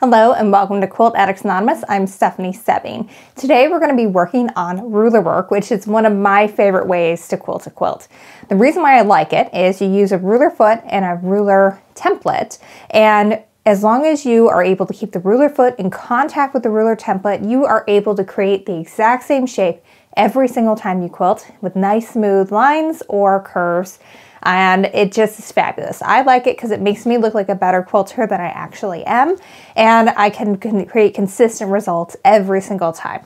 Hello and welcome to Quilt Addicts Anonymous. I'm Stephanie Soebbing. Today we're going to be working on ruler work, which is one of my favorite ways to quilt a quilt. The reason why I like it is you use a ruler foot and a ruler template, and as long as you are able to keep the ruler foot in contact with the ruler template, you are able to create the exact same shape every single time you quilt with nice smooth lines or curves. And it just is fabulous. I like it because it makes me look like a better quilter than I actually am. And I can create consistent results every single time.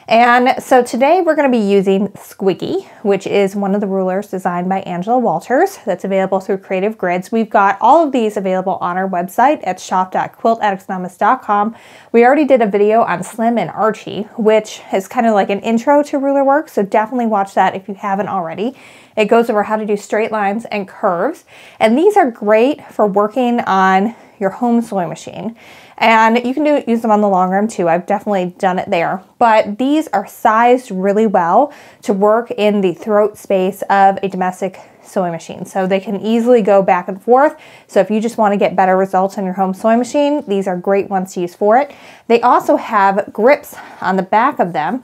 And so today we're going to be using Squiggy, which is one of the rulers designed by Angela Walters that's available through Creative Grids. We've got all of these available on our website at shop.quiltaddictsanonymous.com. We already did a video on Slim and Archie, which is kind of like an intro to ruler work. So definitely watch that if you haven't already. It goes over how to do straight lines and curves. And these are great for working on your home sewing machine. And you can use them on the long arm too. I've definitely done it there. But these are sized really well to work in the throat space of a domestic sewing machine. So they can easily go back and forth. So if you just want to get better results on your home sewing machine, these are great ones to use for it. They also have grips on the back of them.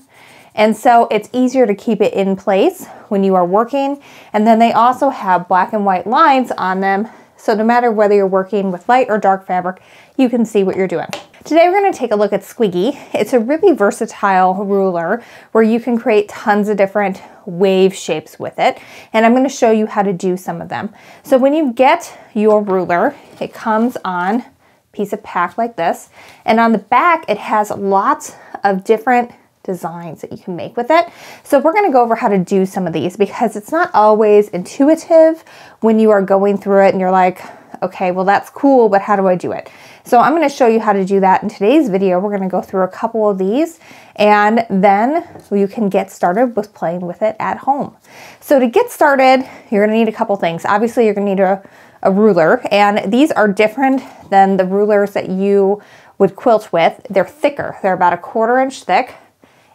And so it's easier to keep it in place when you are working. And then they also have black and white lines on them. So no matter whether you're working with light or dark fabric, you can see what you're doing. Today we're going to take a look at Squiggy. It's a really versatile ruler where you can create tons of different wave shapes with it. And I'm going to show you how to do some of them. So when you get your ruler, it comes on a piece of pack like this. And on the back, it has lots of different designs that you can make with it. So we're going to go over how to do some of these because it's not always intuitive when you are going through it and you're like, okay, well that's cool, but how do I do it? So I'm going to show you how to do that in today's video. We're going to go through a couple of these and then you can get started with playing with it at home. So to get started, you're going to need a couple things. Obviously you're going to need a ruler, and these are different than the rulers that you would quilt with. They're thicker. They're about 1/4 inch thick.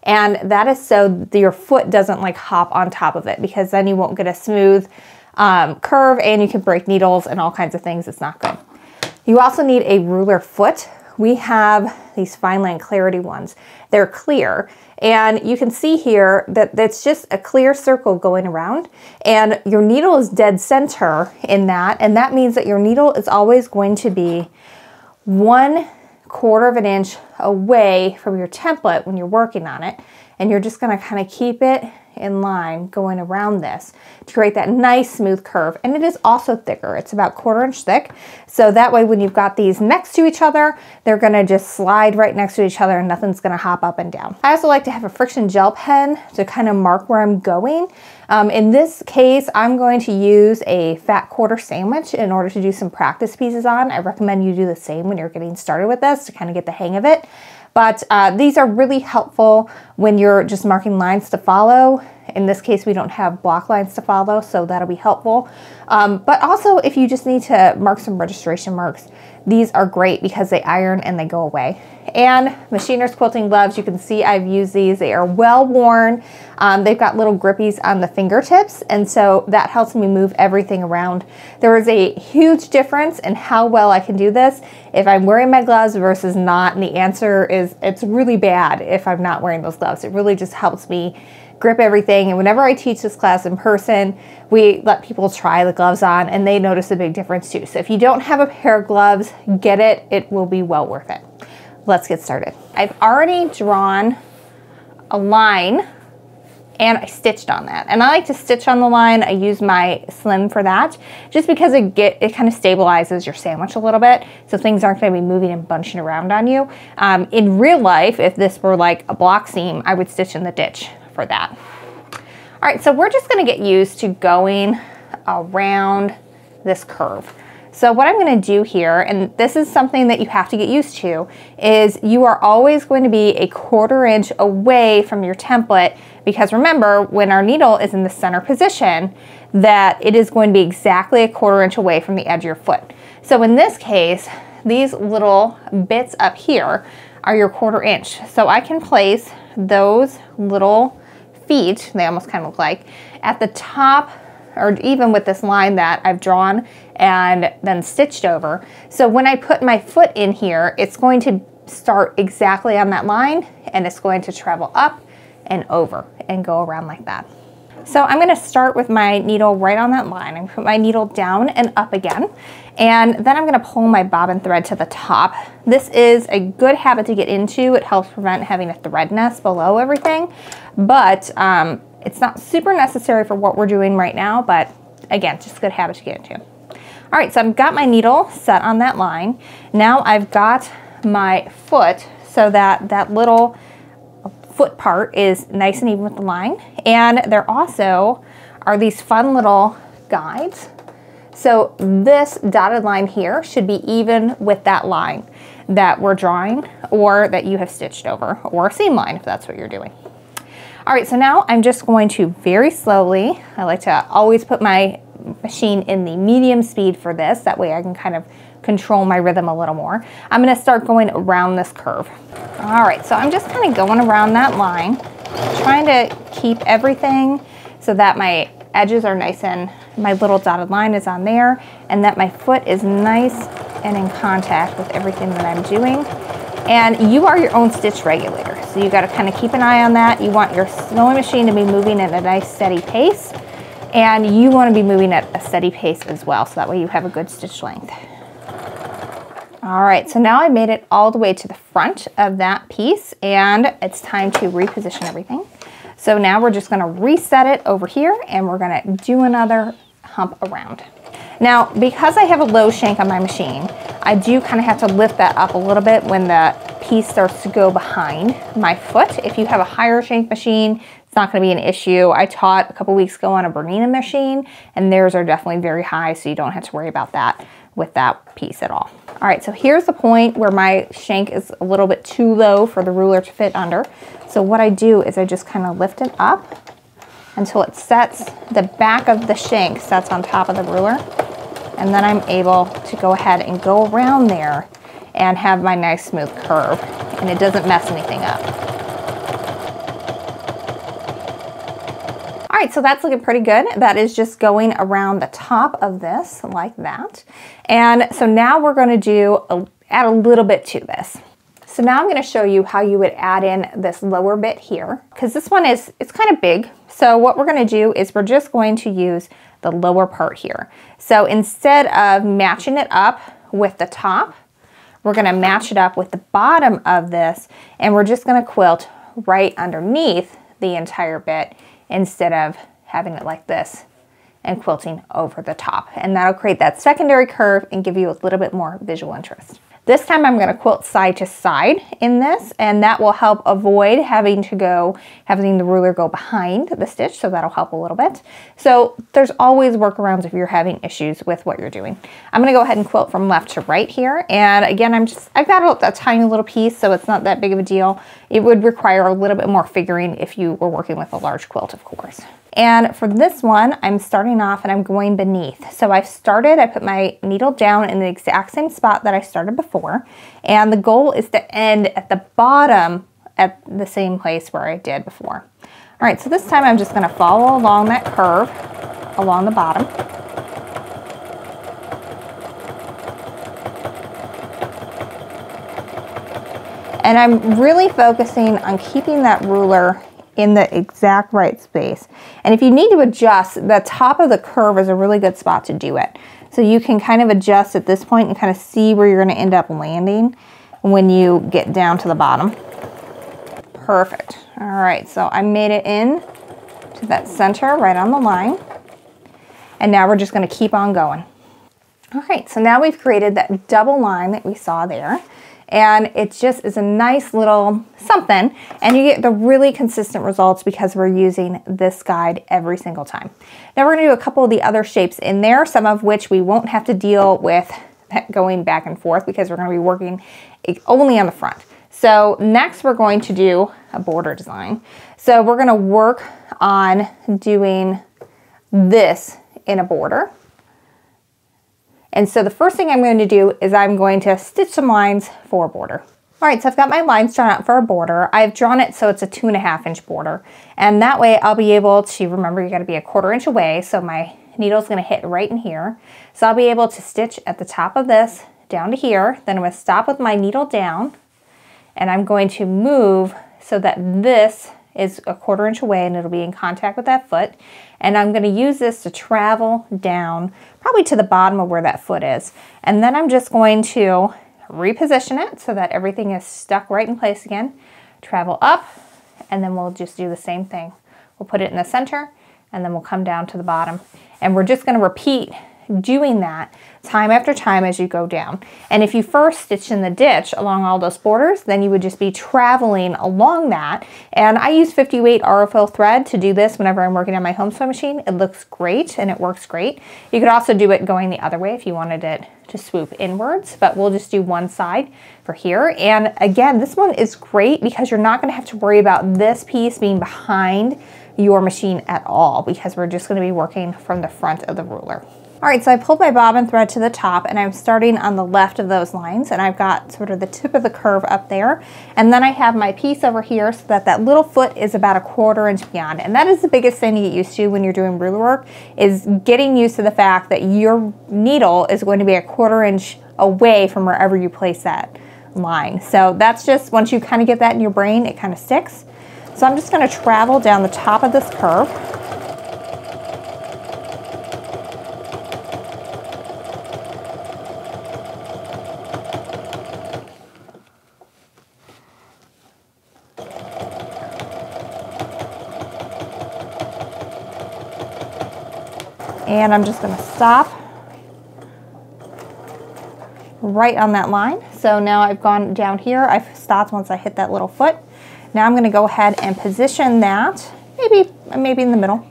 And that is so that your foot doesn't like hop on top of it, because then you won't get a smooth curve and you can break needles and all kinds of things. It's not good. You also need a ruler foot. We have these fine line clarity ones. They're clear, and you can see here that it's just a clear circle going around, and your needle is dead center in that, and that means that your needle is always going to be 1/4 inch away from your template when you're working on it, and you're just going to kind of keep it in line going around this to create that nice smooth curve. And it is also thicker. It's about 1/4 inch thick, so that way when you've got these next to each other, they're going to just slide right next to each other and nothing's going to hop up and down. I also like to have a friction gel pen to kind of mark where I'm going. In this case, I'm going to use a fat quarter sandwich in order to do some practice pieces on. I recommend you do the same when you're getting started with this to kind of get the hang of it. But these are really helpful when you're just marking lines to follow. In this case, we don't have block lines to follow, so that'll be helpful. But also, if you just need to mark some registration marks, these are great because they iron and they go away. And Machiner's Quilting Gloves, you can see I've used these. They are well worn. They've got little grippies on the fingertips, and so that helps me move everything around. There is a huge difference in how well I can do this if I'm wearing my gloves versus not, and the answer is it's really bad if I'm not wearing those gloves. It really just helps me grip everything. And whenever I teach this class in person, we let people try the gloves on and they notice a big difference too. So if you don't have a pair of gloves, get it. It will be well worth it. Let's get started. I've already drawn a line and I stitched on that. And I like to stitch on the line. I use my Slim for that just because it kind of stabilizes your sandwich a little bit, so things aren't going to be moving and bunching around on you. In real life, if this were like a block seam, I would stitch in the ditch for that. All right, so we're just going to get used to going around this curve. So what I'm going to do here, and this is something that you have to get used to, is you are always going to be 1/4 inch away from your template, because remember, when our needle is in the center position, that it is going to be exactly 1/4 inch away from the edge of your foot. So in this case, these little bits up here are your 1/4 inch. So I can place those little feet, they almost kind of look like, at the top or even with this line that I've drawn and then stitched over. So when I put my foot in here, it's going to start exactly on that line, and it's going to travel up and over and go around like that. So I'm going to start with my needle right on that line. I'm going to put my needle down and up again, and then I'm going to pull my bobbin thread to the top. This is a good habit to get into. It helps prevent having a thread nest below everything, but it's not super necessary for what we're doing right now, but again, just a good habit to get into. All right, so I've got my needle set on that line. Now I've got my foot so that that little foot part is nice and even with the line. And there also are these fun little guides. So this dotted line here should be even with that line that we're drawing or that you have stitched over, or a seam line if that's what you're doing. All right, so now I'm just going to very slowly, I like to always put my machine in the medium speed for this, that way I can kind of control my rhythm a little more. I'm going to start going around this curve. All right, so I'm just kind of going around that line, trying to keep everything so that my edges are nice and my little dotted line is on there, and that my foot is nice and in contact with everything that I'm doing. And you are your own stitch regulator, so you got to kind of keep an eye on that. You want your sewing machine to be moving at a nice steady pace, and you want to be moving at a steady pace as well, so that way you have a good stitch length. All right, so now I made it all the way to the front of that piece, and it's time to reposition everything. So now we're just going to reset it over here, and we're going to do another hump around. Now, because I have a low shank on my machine, I do kind of have to lift that up a little bit when the piece starts to go behind my foot. If you have a higher shank machine, it's not going to be an issue. I taught a couple weeks ago on a Bernina machine, and theirs are definitely very high, so you don't have to worry about that with that piece at all. All right, so here's the point where my shank is a little bit too low for the ruler to fit under. So what I do is I just kind of lift it up until it sets, the back of the shank sets on top of the ruler. And then I'm able to go ahead and go around there and have my nice smooth curve, and it doesn't mess anything up. All right, so that's looking pretty good. That is just going around the top of this like that. And so now we're going to add a little bit to this. So now I'm going to show you how you would add in this lower bit here, because this one it's kind of big. So what we're going to do is we're just going to use the lower part here. So instead of matching it up with the top, we're going to match it up with the bottom of this, and we're just going to quilt right underneath the entire bit instead of having it like this and quilting over the top. And that'll create that secondary curve and give you a little bit more visual interest. This time I'm going to quilt side to side in this, and that will help avoid having the ruler go behind the stitch, so that'll help a little bit. So there's always workarounds if you're having issues with what you're doing. I'm going to go ahead and quilt from left to right here, and again, I've got a tiny little piece, so it's not that big of a deal. It would require a little bit more figuring if you were working with a large quilt, of course. And for this one, I'm starting off and I'm going beneath. So I put my needle down in the exact same spot that I started before. And the goal is to end at the bottom at the same place where I did before. All right, so this time I'm just gonna follow along that curve along the bottom. And I'm really focusing on keeping that ruler in the exact right space. And if you need to adjust, the top of the curve is a really good spot to do it. So you can kind of adjust at this point and kind of see where you're going to end up landing when you get down to the bottom. Perfect. All right, so I made it in to that center right on the line. And now we're just going to keep on going. All right, so now we've created that double line that we saw there. And it just is a nice little something, and you get the really consistent results because we're using this guide every single time. Now we're going to do a couple of the other shapes in there, some of which we won't have to deal with going back and forth because we're going to be working only on the front. So next we're going to do a border design. So we're going to work on doing this in a border. And so the first thing I'm going to do is I'm going to stitch some lines for a border. All right, so I've got my lines drawn out for a border. I've drawn it so it's a 2.5 inch border. And that way I'll be able to, remember you got to be a 1/4 inch away so my needle's gonna hit right in here. So I'll be able to stitch at the top of this down to here. Then I'm gonna stop with my needle down, and I'm going to move so that this is a 1/4 inch away and it'll be in contact with that foot. And I'm gonna use this to travel down, probably to the bottom of where that foot is. And then I'm just going to reposition it so that everything is stuck right in place again. Travel up, and then we'll just do the same thing. We'll put it in the center, and then we'll come down to the bottom. And we're just gonna repeat doing that time after time as you go down. And if you first stitch in the ditch along all those borders, then you would just be traveling along that. And I use 50-weight Aurifil thread to do this whenever I'm working on my home sewing machine. It looks great and it works great. You could also do it going the other way if you wanted it to swoop inwards, but we'll just do one side for here. And again, this one is great because you're not going to have to worry about this piece being behind your machine at all, because we're just going to be working from the front of the ruler. All right, so I pulled my bobbin thread to the top, and I'm starting on the left of those lines, and I've got sort of the tip of the curve up there. And then I have my piece over here so that that little foot is about a 1/4 inch beyond. And that is the biggest thing to get used to when you're doing ruler work, is getting used to the fact that your needle is going to be a 1/4 inch away from wherever you place that line. So that's just, once you kind of get that in your brain, it kind of sticks. So I'm just going to travel down the top of this curve. And I'm just going to stop right on that line. So now I've gone down here. I've stopped once I hit that little foot. Now I'm going to go ahead and position that maybe in the middle.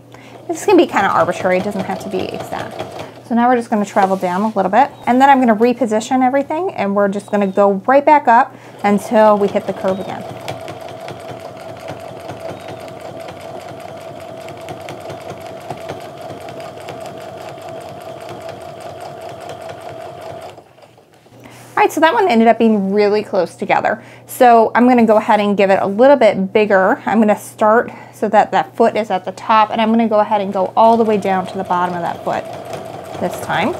This can be kind of arbitrary. It doesn't have to be exact. So now we're just going to travel down a little bit, and then I'm going to reposition everything, and we're just going to go right back up until we hit the curve again. All right, so that one ended up being really close together. So I'm gonna go ahead and give it a little bit bigger. I'm gonna start so that that foot is at the top, and I'm gonna go ahead and go all the way down to the bottom of that foot this time.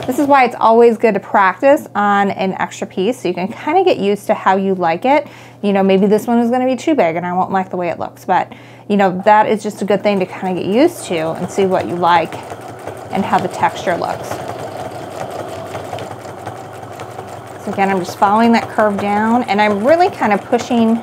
This is why it's always good to practice on an extra piece, so you can kind of get used to how you like it. You know, maybe this one is gonna be too big and I won't like the way it looks, but you know, that is just a good thing to kind of get used to and see what you like and how the texture looks. So again, I'm just following that curve down, and I'm really kind of pushing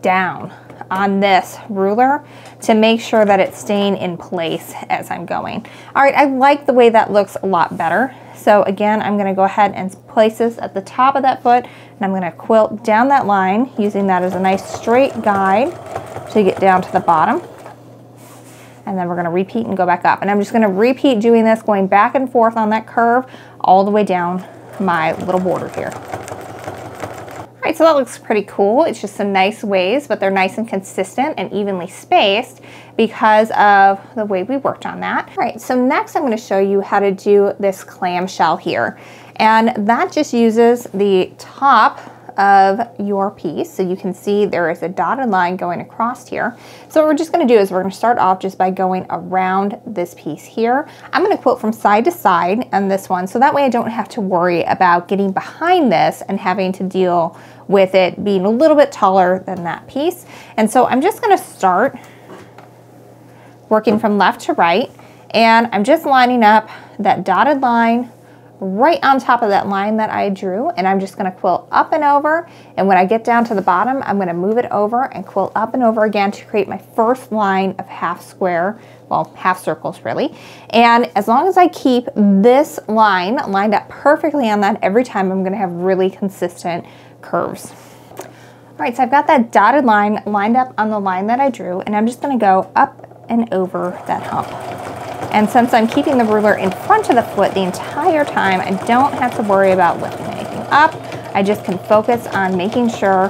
down on this ruler to make sure that it's staying in place as I'm going. All right, I like the way that looks a lot better. So again, I'm gonna go ahead and place this at the top of that foot, and I'm gonna quilt down that line, using that as a nice straight guide to get down to the bottom. And then we're gonna repeat and go back up. And I'm just gonna repeat doing this, going back and forth on that curve all the way down my little border here. All right, so that looks pretty cool. It's just some nice waves, but they're nice and consistent and evenly spaced because of the way we worked on that. All right, so next I'm going to show you how to do this clamshell here. And that just uses the top of your piece. So you can see there is a dotted line going across here. So what we're just going to do is we're going to start off just by going around this piece here. I'm going to quilt from side to side on this one, so that way I don't have to worry about getting behind this and having to deal with it being a little bit taller than that piece. And so I'm just going to start working from left to right, and I'm just lining up that dotted line right on top of that line that I drew, and I'm just going to quilt up and over, and when I get down to the bottom, I'm going to move it over and quilt up and over again to create my first line of half square, well, half circles really. And as long as I keep this line lined up perfectly on that every time, I'm going to have really consistent curves. All right, so I've got that dotted line lined up on the line that I drew, and I'm just going to go up and over that hump. And since I'm keeping the ruler in front of the foot the entire time, I don't have to worry about lifting anything up. I just can focus on making sure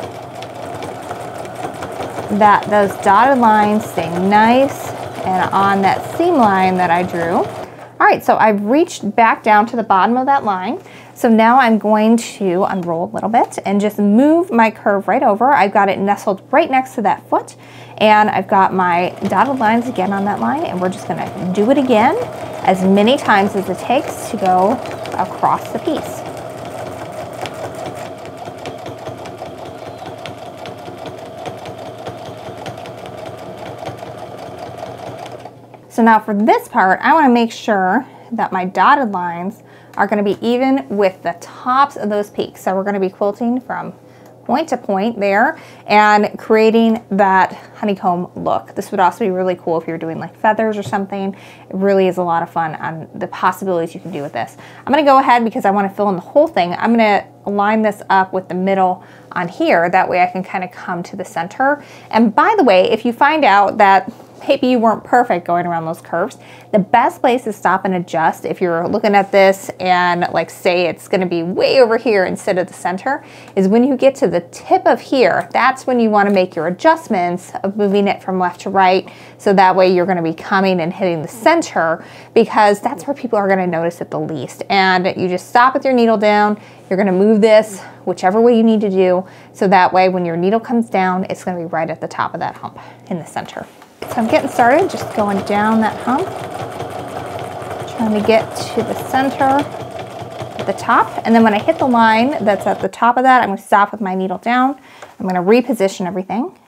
that those dotted lines stay nice and on that seam line that I drew. All right, so I've reached back down to the bottom of that line. So now I'm going to unroll a little bit and just move my curve right over. I've got it nestled right next to that foot, and I've got my dotted lines again on that line, and we're just gonna do it again as many times as it takes to go across the piece. So now for this part, I want to make sure that my dotted lines are going to be even with the tops of those peaks. So we're going to be quilting from point to point there and creating that honeycomb look. This would also be really cool if you're doing like feathers or something. It really is a lot of fun on the possibilities you can do with this. I'm going to go ahead because I want to fill in the whole thing. I'm going to line this up with the middle on here. That way I can kind of come to the center. And by the way, if you find out that maybe you weren't perfect going around those curves, the best place to stop and adjust if you're looking at this and like say it's going to be way over here instead of the center is when you get to the tip of here. That's when you want to make your adjustments of moving it from left to right, so that way you're going to be coming and hitting the center, because that's where people are going to notice it the least. And you just stop with your needle down. You're going to move this whichever way you need to do, so that way when your needle comes down, it's going to be right at the top of that hump in the center. So I'm getting started, just going down that hump, trying to get to the center at the top. And then when I hit the line that's at the top of that, I'm going to stop with my needle down. I'm going to reposition everything.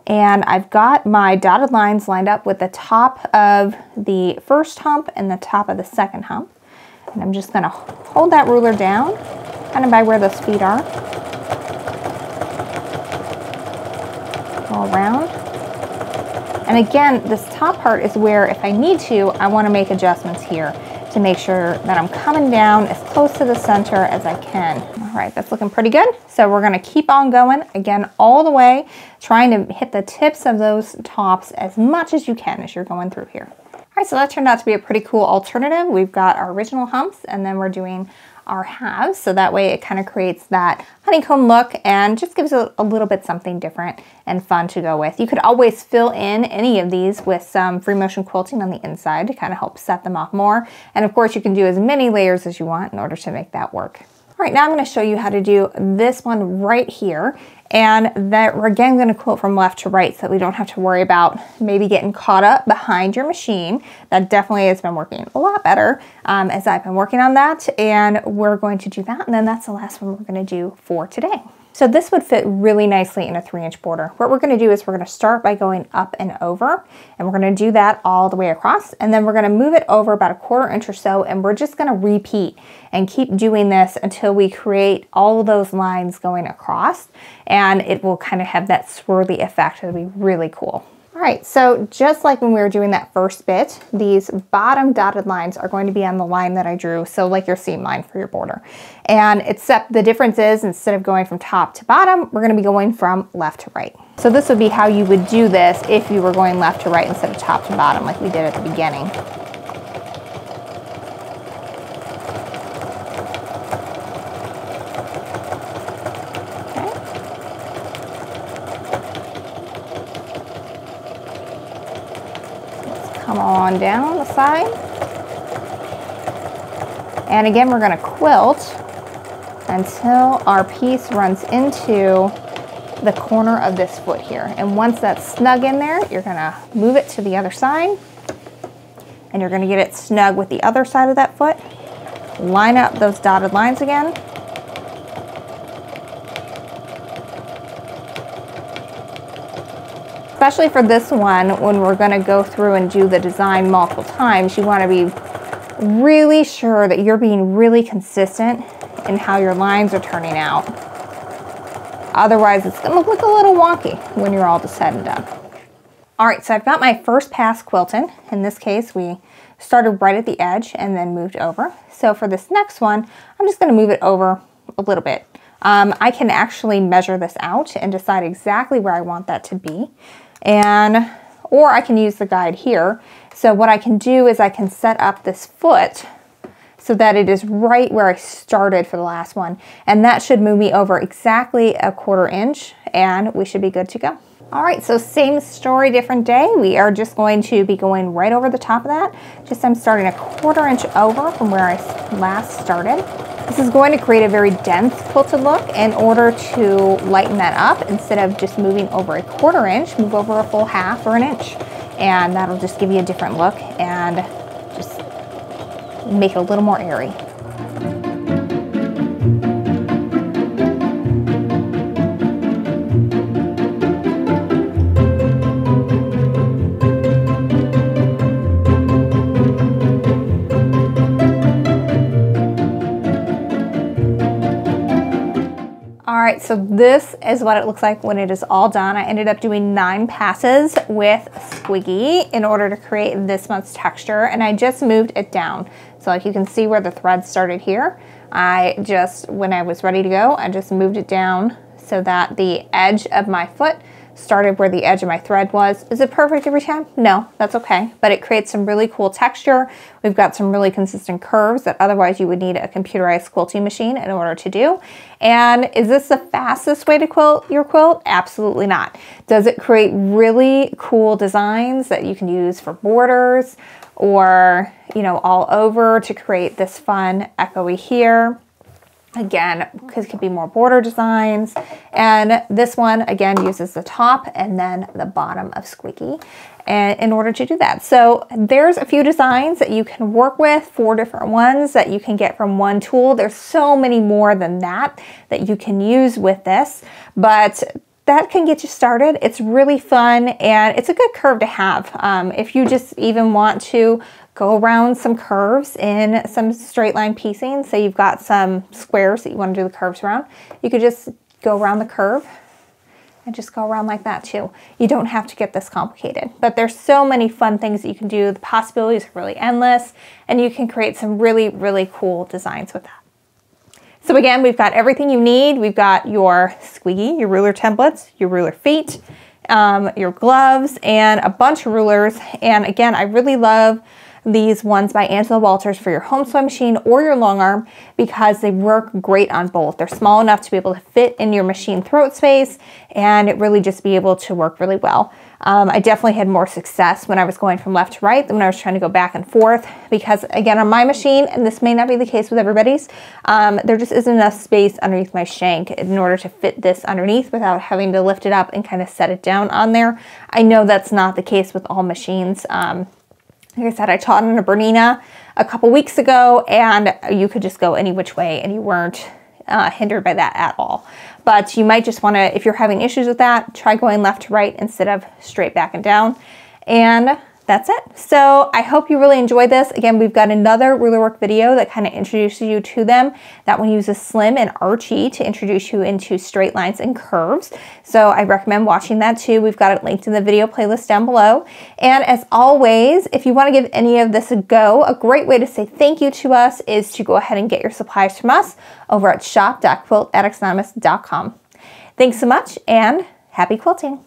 And I've got my dotted lines lined up with the top of the first hump and the top of the second hump. And I'm just going to hold that ruler down, kind of by where those feet are. Go around. And again, this top part is where, if I need to, I want to make adjustments here to make sure that I'm coming down as close to the center as I can. All right, that's looking pretty good. So we're going to keep on going, again, all the way, trying to hit the tips of those tops as much as you can as you're going through here. All right, so that turned out to be a pretty cool alternative. We've got our original humps, and then we're doing our halves, so that way it kind of creates that honeycomb look and just gives a little bit something different and fun to go with. You could always fill in any of these with some free motion quilting on the inside to kind of help set them off more. And of course you can do as many layers as you want in order to make that work. All right, now I'm going to show you how to do this one right here. And that we're again going to quilt from left to right so that we don't have to worry about maybe getting caught up behind your machine. That definitely has been working a lot better as I've been working on that. And we're going to do that. And then that's the last one we're going to do for today. So this would fit really nicely in a 3-inch border. What we're going to do is we're going to start by going up and over, and we're going to do that all the way across, and then we're going to move it over about a 1/4 inch or so, and we're just going to repeat and keep doing this until we create all of those lines going across, and it will kind of have that swirly effect. It'll be really cool. All right, so just like when we were doing that first bit, these bottom dotted lines are going to be on the line that I drew, so like your seam line for your border. And except the difference is, instead of going from top to bottom, we're going to be going from left to right. So this would be how you would do this if you were going left to right instead of top to bottom like we did at the beginning. Come on down the side. And again, we're going to quilt until our piece runs into the corner of this foot here. And once that's snug in there, you're going to move it to the other side, and you're going to get it snug with the other side of that foot. Line up those dotted lines again. Especially for this one, when we're going to go through and do the design multiple times, you want to be really sure that you're being really consistent in how your lines are turning out. Otherwise, it's going to look a little wonky when you're all said and done. All right, so I've got my first pass quilted. In this case, we started right at the edge and then moved over. So for this next one, I'm just going to move it over a little bit. I can actually measure this out and decide exactly where I want that to be. Or I can use the guide here. So what I can do is I can set up this foot so that it is right where I started for the last one. And that should move me over exactly a 1/4 inch, and we should be good to go. All right, so same story, different day. We are just going to be going right over the top of that. Just I'm starting a 1/4 inch over from where I last started. This is going to create a very dense quilted look. In order to lighten that up, instead of just moving over a 1/4 inch, move over a full 1/2 or an inch. And that'll just give you a different look and just make it a little more airy. All right, so this is what it looks like when it is all done. I ended up doing 9 passes with Squiggy in order to create this much texture, and I just moved it down. So like you can see where the thread started here. When I was ready to go, I just moved it down so that the edge of my foot started where the edge of my thread was. Is it perfect every time? No, that's okay. But it creates some really cool texture. We've got some really consistent curves that otherwise you would need a computerized quilting machine in order to do. And is this the fastest way to quilt your quilt? Absolutely not. Does it create really cool designs that you can use for borders or, you know, all over to create this fun echoey here? Again, because it could be more border designs. And this one, again, uses the top and then the bottom of Squiggy and in order to do that. So there's a few designs that you can work with, 4 different ones that you can get from one tool. There's so many more than that that you can use with this, but that can get you started. It's really fun and it's a good curve to have. If you just even want to go around some curves in some straight line piecing, say you've got some squares that you want to do the curves around, you could just go around the curve and just go around like that too. You don't have to get this complicated, but there's so many fun things that you can do. The possibilities are really endless and you can create some really, really cool designs with that. So again, we've got everything you need. We've got your Squiggy, your ruler templates, your ruler feet, your gloves, and a bunch of rulers. And again, I really love these ones by Angela Walters for your home sewing machine or your long arm because they work great on both. They're small enough to be able to fit in your machine throat space and it really just be able to work really well. I definitely had more success when I was going from left to right than when I was trying to go back and forth because again on my machine, and this may not be the case with everybody's, there just isn't enough space underneath my shank in order to fit this underneath without having to lift it up and kind of set it down on there. I know that's not the case with all machines. Like I said, I taught on a Bernina a couple weeks ago and you could just go any which way and you weren't hindered by that at all. But you might just want to, if you're having issues with that, try going left to right instead of straight back and down. And that's it. So I hope you really enjoyed this. Again, we've got another Rulerwork video that kind of introduces you to them. That one uses Slim and Archie to introduce you into straight lines and curves. So I recommend watching that too. We've got it linked in the video playlist down below. And as always, if you want to give any of this a go, a great way to say thank you to us is to go ahead and get your supplies from us over at shop.quiltaddictsanonymous.com. Thanks so much and happy quilting.